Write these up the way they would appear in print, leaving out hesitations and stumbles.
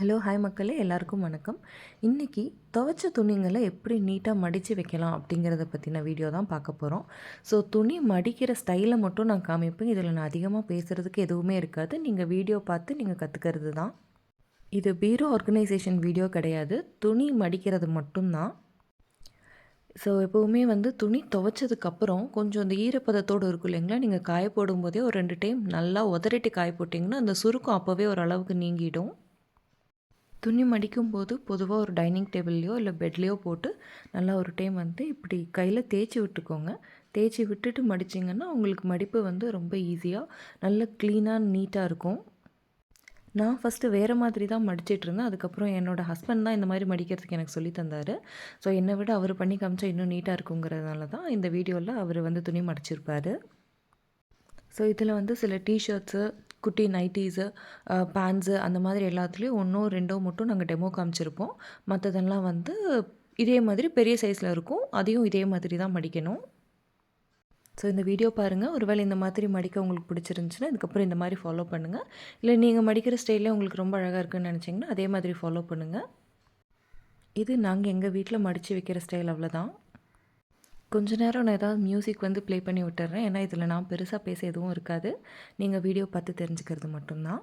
Hello hi மக்களே, எல்லாருக்கும் வணக்கம். இன்றைக்கி துவைச்ச துணிங்களை எப்படி நீட்டாக மடித்து வைக்கலாம் அப்படிங்கிறத பற்றின வீடியோ தான் பார்க்க போகிறோம். ஸோ துணி மடிக்கிற ஸ்டைலை மட்டும் நான் காமிப்பேன். இதில் நான் அதிகமாக பேசுகிறதுக்கு எதுவுமே இருக்காது. நீங்கள் வீடியோ பார்த்து நீங்கள் கற்றுக்கிறது தான். இது பீரோ ஆர்கனைசேஷன் வீடியோ கிடையாது, துணி மடிக்கிறது மட்டும்தான். ஸோ எப்போவுமே துணி துவைச்சதுக்கப்புறம் கொஞ்சம் அந்த ஈரப்பதத்தோடு இருக்கும் இல்லைங்களா, நீங்கள் காய போடும்போதே ஒரு 2 டைம் நல்லா உதறிட்டு காய போட்டிங்கன்னா அந்த சுருக்கம் அப்போவே ஓரளவுக்கு நீங்கிடும். துணி மடிக்கும்போது பொதுவாக ஒரு டைனிங் டேபிள்லையோ இல்லை பெட்லேயோ போட்டு நல்லா ஒரு டைம் இப்படி கையில் தேய்ச்சி விட்டுக்கோங்க. தேய்ச்சி விட்டுட்டு மடிச்சிங்கன்னா உங்களுக்கு மடிப்பு ரொம்ப ஈஸியாக நல்ல க்ளீனாக நீட்டாக இருக்கும். நான் ஃபஸ்ட்டு வேறு மாதிரி தான் மடிச்சிட்ருந்தேன். அதுக்கப்புறம் என்னோடய ஹஸ்பண்ட் தான் இந்த மாதிரி மடிக்கிறதுக்கு எனக்கு சொல்லி தந்தார். ஸோ என்னை விட அவர் பண்ணி காமிச்சா இன்னும் நீட்டாக இருக்குங்கிறதுனால தான் இந்த வீடியோவில் அவர் துணி மடிச்சிருப்பார். ஸோ இதில் சில டிஷர்ட்ஸு, குட்டி நைட்டீஸு, பேண்ட்ஸு அந்த மாதிரி எல்லாத்துலேயும் 1ஓ 2ஓ மட்டும் நாங்கள் டெமோ காமிச்சிருப்போம். மற்றதெல்லாம் இதே மாதிரி பெரிய சைஸில் இருக்கும். அதையும் இதே மாதிரி தான் மடிக்கணும். ஸோ இந்த வீடியோ பாருங்கள். ஒருவேளை இந்த மாதிரி மடிக்க உங்களுக்கு பிடிச்சிருந்துச்சுன்னா இதுக்கப்புறம் இந்த மாதிரி ஃபாலோ பண்ணுங்கள். இல்லை நீங்கள் மடிக்கிற ஸ்டைலே உங்களுக்கு ரொம்ப அழகாக இருக்குன்னு நினச்சிங்கன்னா அதே மாதிரி ஃபாலோ பண்ணுங்கள். இது நாங்கள் எங்கள் வீட்டில் மடித்து வைக்கிற ஸ்டைல், அவ்வளோதான். கொஞ்ச நேரம் நான் ஏதாவது மியூசிக் ப்ளே பண்ணி விட்டுறேன். ஏன்னா இதில் நான் பெருசாக பேச எதுவும் இருக்காது. நீங்கள் வீடியோ பார்த்து தெரிஞ்சுக்கிறது மட்டும்தான்.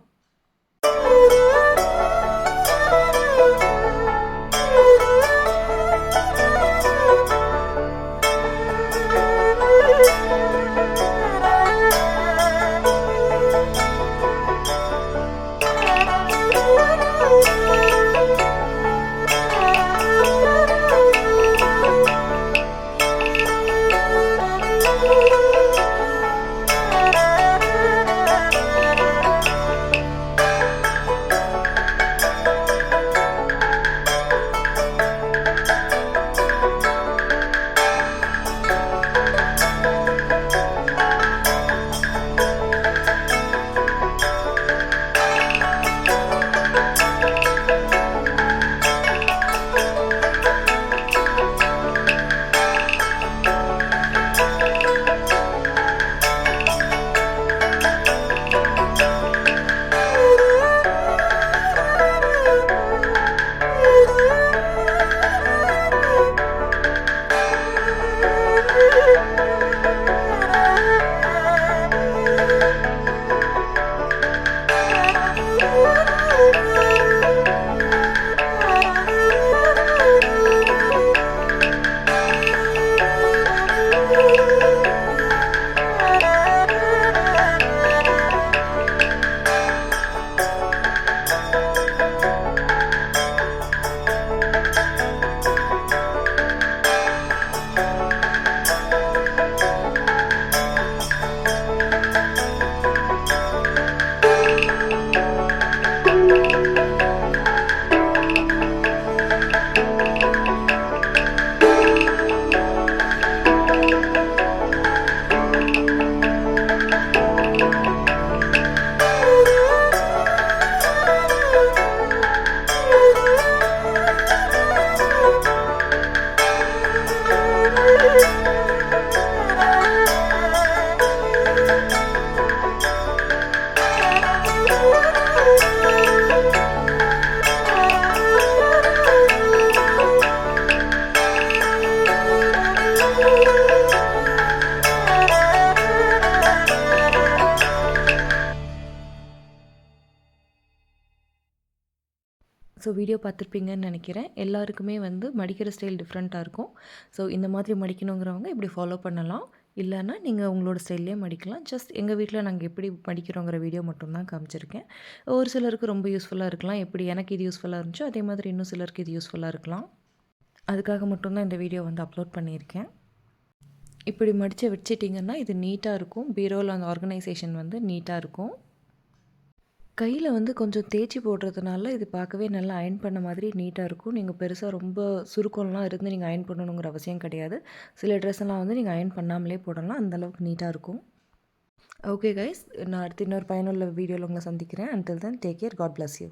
ஸோ வீடியோ பார்த்துருப்பீங்கன்னு நினைக்கிறேன். எல்லாருக்குமே மடிக்கிற ஸ்டைல் டிஃப்ரெண்ட்டாக இருக்கும். ஸோ இந்த மாதிரி மடிக்கணுங்கிறவங்க இப்படி ஃபாலோ பண்ணலாம். இல்லைன்னா நீங்கள் உங்களோட ஸ்டைல்லே மடிக்கலாம். ஜஸ்ட் எங்கள் வீட்டில் நாங்கள் எப்படி மடிக்கிறோங்கிற வீடியோ மட்டும்தான் காமிச்சிருக்கேன். ஒரு சிலருக்கு ரொம்ப யூஸ்ஃபுல்லாக இருக்கலாம். எப்படி எனக்கு இது யூஸ்ஃபுல்லாக இருந்துச்சோ அதே மாதிரி இன்னும் சிலருக்கு இது யூஸ்ஃபுல்லாக இருக்கலாம். அதுக்காக மட்டும்தான் இந்த வீடியோ அப்லோட் பண்ணியிருக்கேன். இப்படி மடித்து வச்சிட்டிங்கன்னா இது நீட்டாக இருக்கும். பீரோவில் அந்த ஆர்கனைசேஷன் நீட்டாக இருக்கும். கையில் கொஞ்சம் தேய்ச்சி போடுறதுனால இது பார்க்கவே நல்லா அயர்ன் பண்ண மாதிரி நீட்டாக இருக்கும். நீங்கள் பெருசாக ரொம்ப சுருக்கம்லாம் இருந்து நீங்கள் அயர்ன் பண்ணணுங்கிற அவசியம் கிடையாது. சில ட்ரெஸ்ஸெல்லாம் நீங்கள் அயர்ன் பண்ணாமலே போடலாம். அந்தளவுக்கு நீட்டாக இருக்கும். ஓகே கைஸ், நான் அடுத்து இன்னொரு பயனுள்ள வீடியோவில் உங்களை சந்திக்கிறேன். Until then take care. God bless you.